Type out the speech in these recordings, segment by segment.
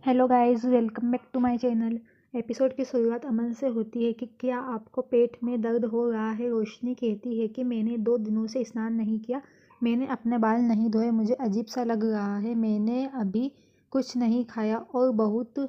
Hello guys, welcome back to my channel. Episode की शुरुआत अमन से होती है कि क्या आपको पेट में दर्द हो रहा है। रोशनी कहती है कि मैंने 2 दिनों से स्नान नहीं किया, मैंने अपने बाल नहीं धोए, मुझे अजीब सा लग रहा है, मैंने अभी कुछ नहीं खाया और बहुत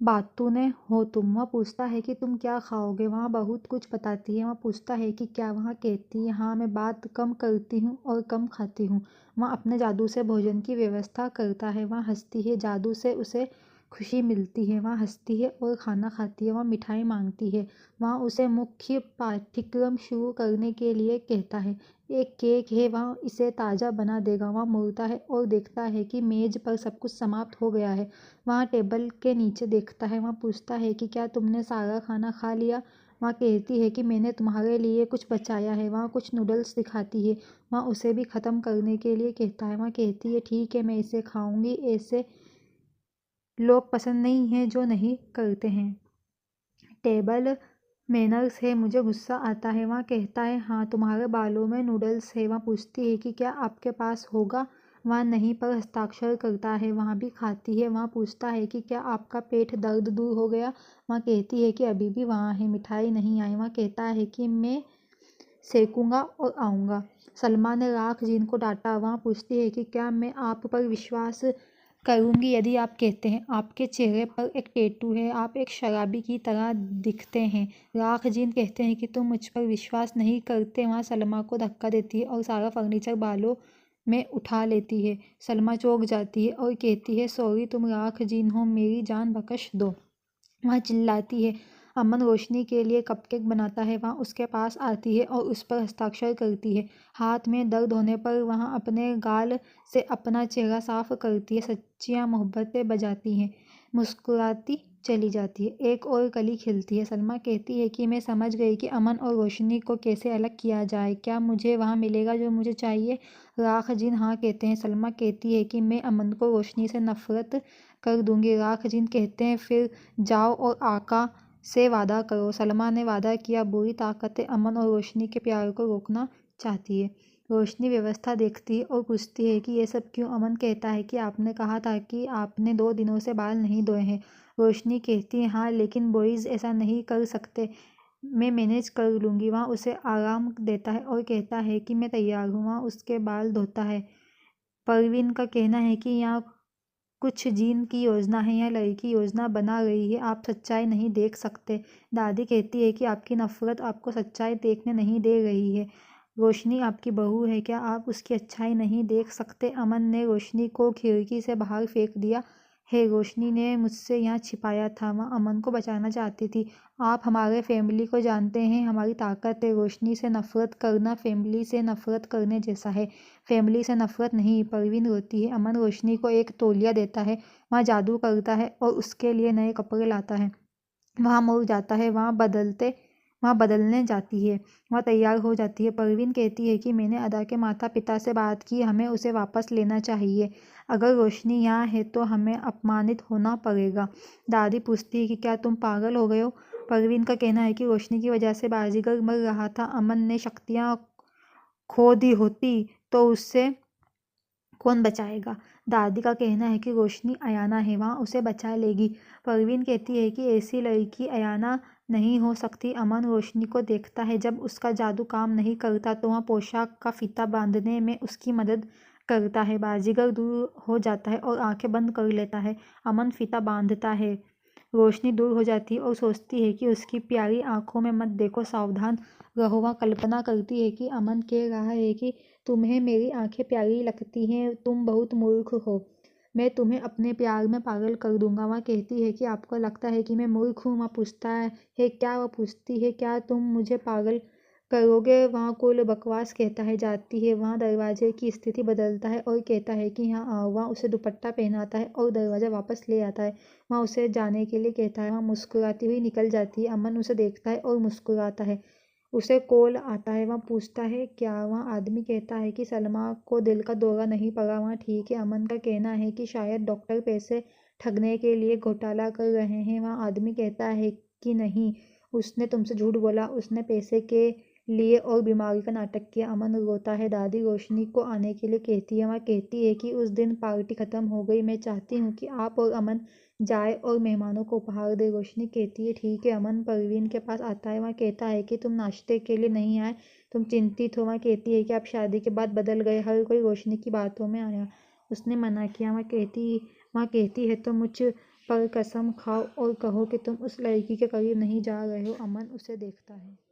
बातूने हो तुम। वह पूछता है कि तुम क्या खाओगे। वहाँ बहुत कुछ बताती है। वह पूछता है कि क्या। वहाँ कहती है हाँ, मैं बात कम करती हूँ और कम खाती हूँ। वह अपने जादू से भोजन की व्यवस्था करता है। वह हंसती है, जादू से उसे खुशी मिलती है। वह हंसती है और खाना खाती है। वह मिठाई मांगती है। वह उसे मुख्य पाठ्यक्रम शुरू करने के लिए कहता है। एक केक है, वह इसे ताज़ा बना देगा। वह मुड़ता है और देखता है कि मेज पर सब कुछ समाप्त हो गया है। वह टेबल के नीचे देखता है। वह पूछता है कि क्या तुमने सारा खाना खा लिया। वह कहती है कि मैंने तुम्हारे लिए कुछ बचाया है। वह कुछ नूडल्स दिखाती है। वह उसे भी ख़त्म करने के लिए कहता है। वह कहती है ठीक है, मैं इसे खाऊंगी। ऐसे लोग पसंद नहीं हैं जो नहीं करते हैं। टेबल मैनर्स है, मुझे गुस्सा आता है। वह कहता है हाँ, तुम्हारे बालों में नूडल्स है। वह पूछती है कि क्या आपके पास होगा। वह नहीं पर हस्ताक्षर करता है। वह भी खाती है। वह पूछता है कि क्या आपका पेट दर्द दूर हो गया। वह कहती है कि अभी भी वहाँ है, मिठाई नहीं आई। वह कहता है कि मैं सेकूंगा और आऊँगा। सलमा ने राख जीन को डांटा। वह पूछती है कि क्या मैं आप पर विश्वास करूँगी यदि आप कहते हैं। आपके चेहरे पर एक टैटू है, आप एक शराबी की तरह दिखते हैं। राख जीन कहते हैं कि तुम मुझ पर विश्वास नहीं करते। वहाँ सलमा को धक्का देती है और सारा फर्नीचर बालों में उठा लेती है। सलमा चौंक जाती है और कहती है सॉरी, तुम राख जीन हो, मेरी जान बख्श दो। वह चिल्लाती है। अमन रोशनी के लिए कपकेक बनाता है। वह उसके पास आती है और उस पर हस्ताक्षर करती है। हाथ में दर्द होने पर वह अपने गाल से अपना चेहरा साफ करती है। सच्चियाँ मोहब्बतें बजाती हैं, मुस्कुराती चली जाती है। एक और कली खिलती है। सलमा कहती है कि मैं समझ गई कि अमन और रोशनी को कैसे अलग किया जाए। क्या मुझे वहाँ मिलेगा जो मुझे चाहिए। राख जिन हाँ कहते हैं। सलमा कहती है कि मैं अमन को रोशनी से नफरत कर दूंगी। राख जिन कहते हैं फिर जाओ और आका से वादा करो। सलमा ने वादा किया। बुरी ताकतें अमन और रोशनी के प्यार को रोकना चाहती है। रोशनी व्यवस्था देखती है और पूछती है कि ये सब क्यों। अमन कहता है कि आपने कहा था कि आपने 2 दिनों से बाल नहीं धोए हैं। रोशनी कहती है हाँ, लेकिन बॉयज़ ऐसा नहीं कर सकते, मैं मैनेज कर लूँगी। वहाँ उसे आराम देता है और कहता है कि मैं तैयार हूँ। वहाँ उसके बाल धोता है। परवीन का कहना है कि यहाँ कुछ जीन की योजना है या लड़की योजना बना रही है, आप सच्चाई नहीं देख सकते। दादी कहती है कि आपकी नफरत आपको सच्चाई देखने नहीं दे रही है। रोशनी आपकी बहू है, क्या आप उसकी अच्छाई नहीं देख सकते। अमन ने रोशनी को खिड़की से बाहर फेंक दिया है। रोशनी ने मुझसे यहाँ छिपाया था। वह अमन को बचाना चाहती थी। आप हमारे फैमिली को जानते हैं, हमारी ताकत है। रोशनी से नफरत करना फैमिली से नफरत करने जैसा है। फैमिली से नफरत नहीं। परवीन रोती है। अमन रोशनी को एक तौलिया देता है। वहाँ जादू करता है और उसके लिए नए कपड़े लाता है। वहाँ मुड़ जाता है। वहाँ बदलने जाती है। वह तैयार हो जाती है। परवीन कहती है कि मैंने अदा के माता पिता से बात की, हमें उसे वापस लेना चाहिए। अगर रोशनी यहाँ है तो हमें अपमानित होना पड़ेगा। दादी पूछती है कि क्या तुम पागल हो गए हो। परवीन का कहना है कि रोशनी की वजह से बाजीगर मर रहा था। अमन ने शक्तियाँ खो दी होती तो उससे कौन बचाएगा। दादी का कहना है कि रोशनी अयाना है, वहाँ उसे बचा लेगी। परवीन कहती है कि ऐसी लड़की अयाना नहीं हो सकती। अमन रोशनी को देखता है। जब उसका जादू काम नहीं करता तो वह पोशाक का फीता बांधने में उसकी मदद करता है। बाजीगर दूर हो जाता है और आंखें बंद कर लेता है। अमन फीता बांधता है। रोशनी दूर हो जाती है और सोचती है कि उसकी प्यारी आंखों में मत देखो, सावधान रहो। वह कल्पना करती है कि अमन कह रहा है कि तुम्हें मेरी आंखें प्यारी लगती हैं, तुम बहुत मूर्ख हो, मैं तुम्हें अपने प्यार में पागल कर दूंगा। वह कहती है कि आपको लगता है कि मैं मूर्ख हूँ। वह पूछता है क्या। वह पूछती है क्या तुम मुझे पागल करोगे। वहाँ कुल बकवास कहता है। जाती है। वहाँ दरवाजे की स्थिति बदलता है और कहता है कि यहाँ आओ। वहाँ उसे दुपट्टा पहनाता है और दरवाज़ा वापस ले आता है। वहाँ उसे जाने के लिए कहता है। वहाँ मुस्कुराती हुई निकल जाती है। अमन उसे देखता है और मुस्कुराता है। उसे कॉल आता है। वह पूछता है क्या। वह आदमी कहता है कि सलमा को दिल का दौरा नहीं पड़ा। वहाँ ठीक है। अमन का कहना है कि शायद डॉक्टर पैसे ठगने के लिए घोटाला कर रहे हैं। वह आदमी कहता है कि नहीं, उसने तुमसे झूठ बोला, उसने पैसे के लिए और बीमारी का नाटक किया। अमन रोता है। दादी रोशनी को आने के लिए कहती है। वह कहती है कि उस दिन पार्टी खत्म हो गई। मैं चाहती हूँ कि आप और अमन जाए और मेहमानों को उपहार दे। रोशनी कहती है ठीक है। अमन परवीन के पास आता है। वह कहता है कि तुम नाश्ते के लिए नहीं आए, तुम चिंतित हो। वह कहती है कि आप शादी के बाद बदल गए। हर कोई रोशनी की बातों में आया। उसने मना किया। वह कहती है तो मुझ पर कसम खाओ और कहो कि तुम उस लड़की के करीब नहीं जा रहे हो। अमन उसे देखता है।